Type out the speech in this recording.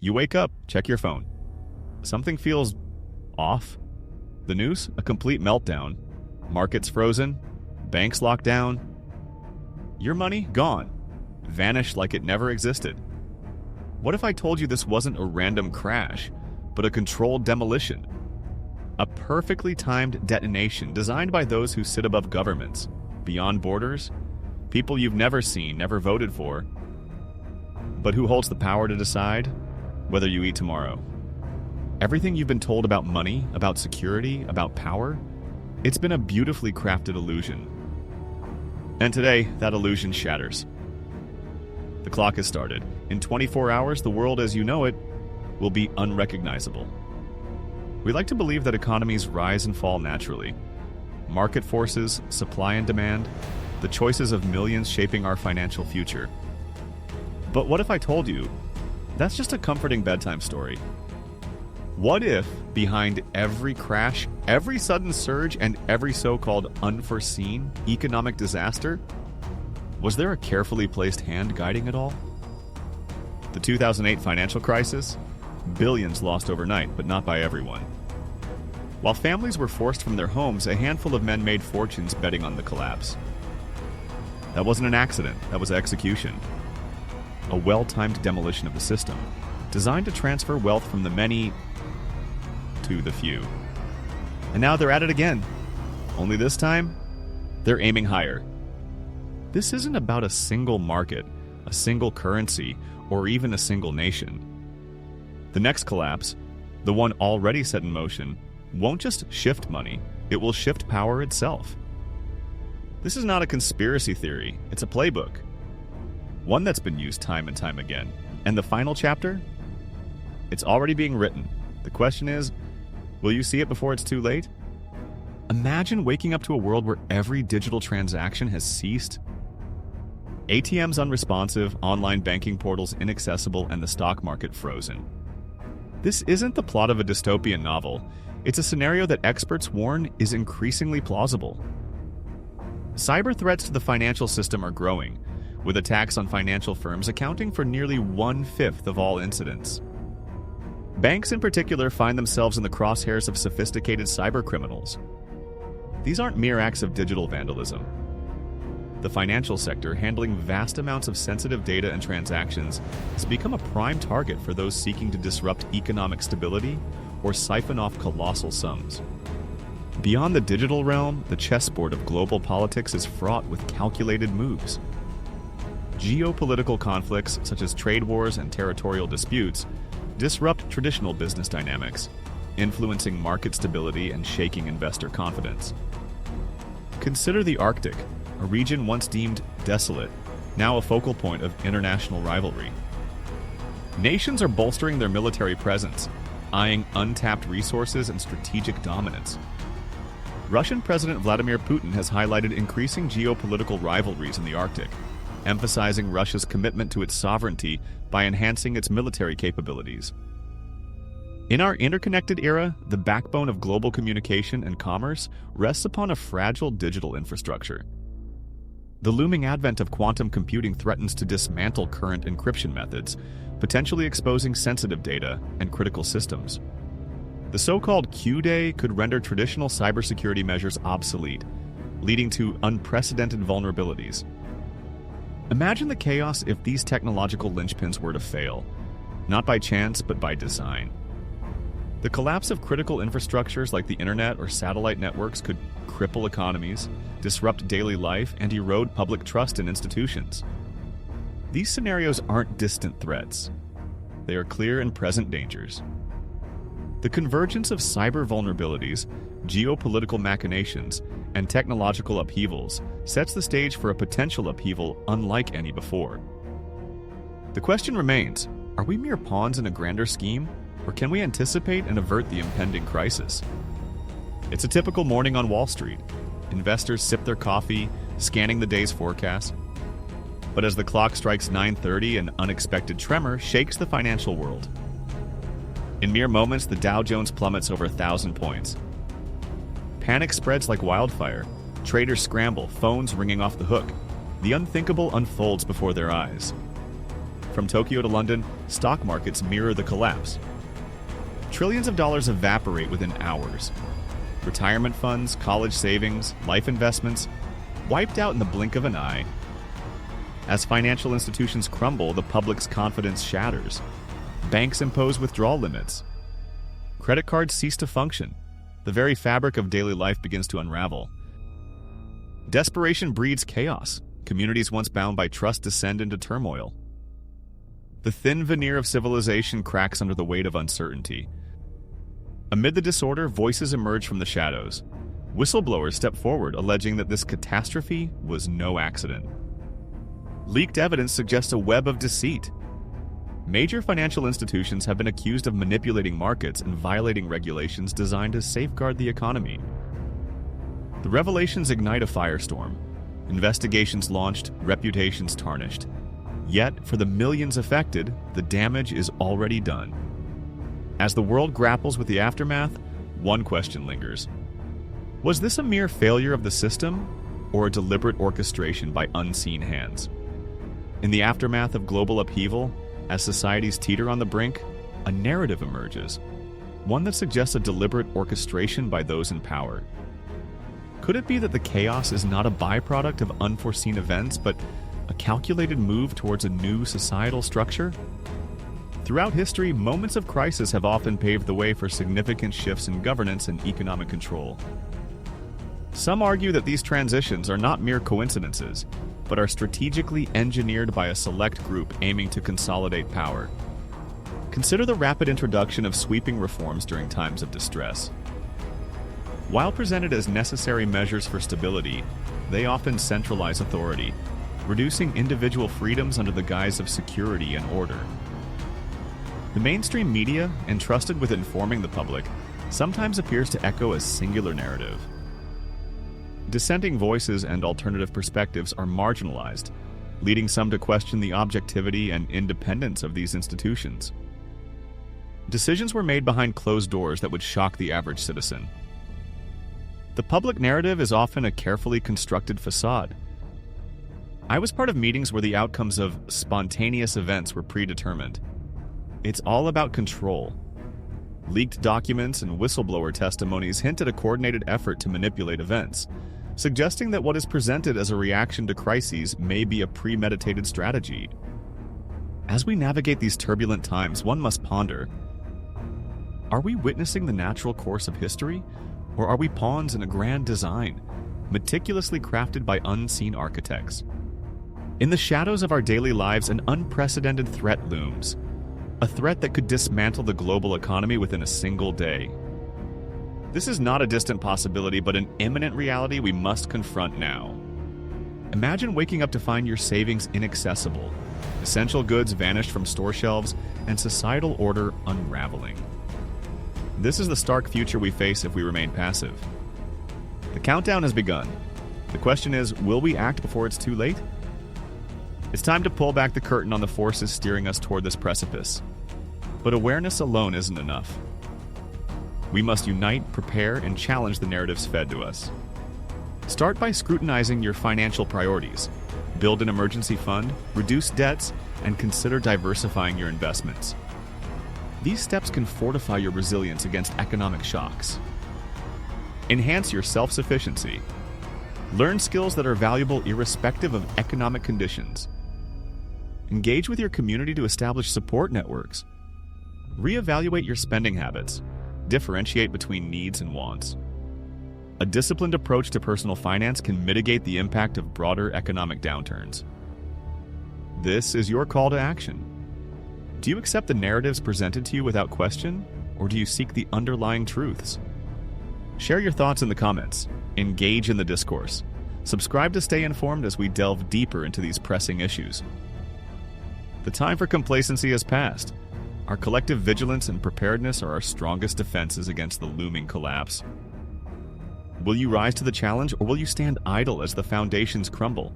You wake up, check your phone. Something feels off. The news? A complete meltdown. Markets frozen. Banks locked down. Your money? Gone. Vanished like it never existed. What if I told you this wasn't a random crash, but a controlled demolition? A perfectly timed detonation designed by those who sit above governments, beyond borders, people you've never seen, never voted for, but who holds the power to decide whether you eat tomorrow. Everything you've been told about money, about security, about power, it's been a beautifully crafted illusion. And today, that illusion shatters. The clock has started. In 24 hours, the world as you know it will be unrecognizable. We like to believe that economies rise and fall naturally. Market forces, supply and demand, the choices of millions shaping our financial future. But what if I told you that's just a comforting bedtime story? What if behind every crash, every sudden surge, and every so-called unforeseen economic disaster, was there a carefully placed hand guiding it all? The 2008 financial crisis? Billions lost overnight, but not by everyone. While families were forced from their homes, a handful of men made fortunes betting on the collapse. That wasn't an accident, that was execution. A well-timed demolition of the system, designed to transfer wealth from the many to the few. And now they're at it again. Only this time, they're aiming higher. This isn't about a single market, a single currency, or even a single nation. The next collapse, the one already set in motion, won't just shift money, it will shift power itself. This is not a conspiracy theory, it's a playbook. One that's been used time and time again. And the final chapter? It's already being written. The question is, will you see it before it's too late? Imagine waking up to a world where every digital transaction has ceased. ATMs unresponsive, online banking portals inaccessible, and the stock market frozen. This isn't the plot of a dystopian novel. It's a scenario that experts warn is increasingly plausible. Cyber threats to the financial system are growing, with attacks on financial firms accounting for nearly 1/5 of all incidents. Banks in particular find themselves in the crosshairs of sophisticated cyber criminals. These aren't mere acts of digital vandalism. The financial sector, handling vast amounts of sensitive data and transactions, has become a prime target for those seeking to disrupt economic stability or siphon off colossal sums. Beyond the digital realm, the chessboard of global politics is fraught with calculated moves. Geopolitical conflicts, such as trade wars and territorial disputes, disrupt traditional business dynamics, influencing market stability and shaking investor confidence. Consider the Arctic, a region once deemed desolate, now a focal point of international rivalry. Nations are bolstering their military presence, eyeing untapped resources and strategic dominance. Russian President Vladimir Putin has highlighted increasing geopolitical rivalries in the Arctic, emphasizing Russia's commitment to its sovereignty by enhancing its military capabilities. In our interconnected era, the backbone of global communication and commerce rests upon a fragile digital infrastructure. The looming advent of quantum computing threatens to dismantle current encryption methods, potentially exposing sensitive data and critical systems. The so-called Q-Day could render traditional cybersecurity measures obsolete, leading to unprecedented vulnerabilities. Imagine the chaos if these technological linchpins were to fail, not by chance, but by design. The collapse of critical infrastructures like the internet or satellite networks could cripple economies, disrupt daily life, and erode public trust in institutions. These scenarios aren't distant threats. They are clear and present dangers. The convergence of cyber vulnerabilities, geopolitical machinations, and technological upheavals sets the stage for a potential upheaval unlike any before. The question remains, are we mere pawns in a grander scheme, or can we anticipate and avert the impending crisis? It's a typical morning on Wall Street. Investors sip their coffee, scanning the day's forecast. But as the clock strikes 9:30, an unexpected tremor shakes the financial world. In mere moments, the Dow Jones plummets over 1,000 points. Panic spreads like wildfire. Traders scramble, phones ringing off the hook. The unthinkable unfolds before their eyes. From Tokyo to London, stock markets mirror the collapse. Trillions of dollars evaporate within hours. Retirement funds, college savings, life investments, wiped out in the blink of an eye. As financial institutions crumble, the public's confidence shatters. Banks impose withdrawal limits. Credit cards cease to function. The very fabric of daily life begins to unravel. Desperation breeds chaos. Communities once bound by trust descend into turmoil. The thin veneer of civilization cracks under the weight of uncertainty. Amid the disorder, voices emerge from the shadows. Whistleblowers step forward, alleging that this catastrophe was no accident. Leaked evidence suggests a web of deceit. Major financial institutions have been accused of manipulating markets and violating regulations designed to safeguard the economy. The revelations ignite a firestorm. Investigations launched, reputations tarnished. Yet, for the millions affected, the damage is already done. As the world grapples with the aftermath, one question lingers. Was this a mere failure of the system, or a deliberate orchestration by unseen hands? In the aftermath of global upheaval, as societies teeter on the brink, a narrative emerges, one that suggests a deliberate orchestration by those in power. Could it be that the chaos is not a byproduct of unforeseen events, but a calculated move towards a new societal structure? Throughout history, moments of crisis have often paved the way for significant shifts in governance and economic control. Some argue that these transitions are not mere coincidences, but are strategically engineered by a select group aiming to consolidate power. Consider the rapid introduction of sweeping reforms during times of distress. While presented as necessary measures for stability, they often centralize authority, reducing individual freedoms under the guise of security and order. The mainstream media, entrusted with informing the public, sometimes appears to echo a singular narrative. Dissenting voices and alternative perspectives are marginalized, leading some to question the objectivity and independence of these institutions. Decisions were made behind closed doors that would shock the average citizen. The public narrative is often a carefully constructed facade. I was part of meetings where the outcomes of spontaneous events were predetermined. It's all about control. Leaked documents and whistleblower testimonies hint at a coordinated effort to manipulate events, suggesting that what is presented as a reaction to crises may be a premeditated strategy. As we navigate these turbulent times, one must ponder: are we witnessing the natural course of history, or are we pawns in a grand design, meticulously crafted by unseen architects? In the shadows of our daily lives, an unprecedented threat looms. A threat that could dismantle the global economy within a single day. This is not a distant possibility, but an imminent reality we must confront now. Imagine waking up to find your savings inaccessible, essential goods vanished from store shelves, and societal order unraveling. This is the stark future we face if we remain passive. The countdown has begun. The question is, will we act before it's too late? It's time to pull back the curtain on the forces steering us toward this precipice. But awareness alone isn't enough. We must unite, prepare, and challenge the narratives fed to us. Start by scrutinizing your financial priorities. Build an emergency fund, reduce debts, and consider diversifying your investments. These steps can fortify your resilience against economic shocks. Enhance your self-sufficiency. Learn skills that are valuable irrespective of economic conditions. Engage with your community to establish support networks. Reevaluate your spending habits. Differentiate between needs and wants. A disciplined approach to personal finance can mitigate the impact of broader economic downturns. This is your call to action. Do you accept the narratives presented to you without question, or do you seek the underlying truths? Share your thoughts in the comments. Engage in the discourse. Subscribe to stay informed as we delve deeper into these pressing issues. The time for complacency has passed. Our collective vigilance and preparedness are our strongest defenses against the looming collapse. Will you rise to the challenge, or will you stand idle as the foundations crumble?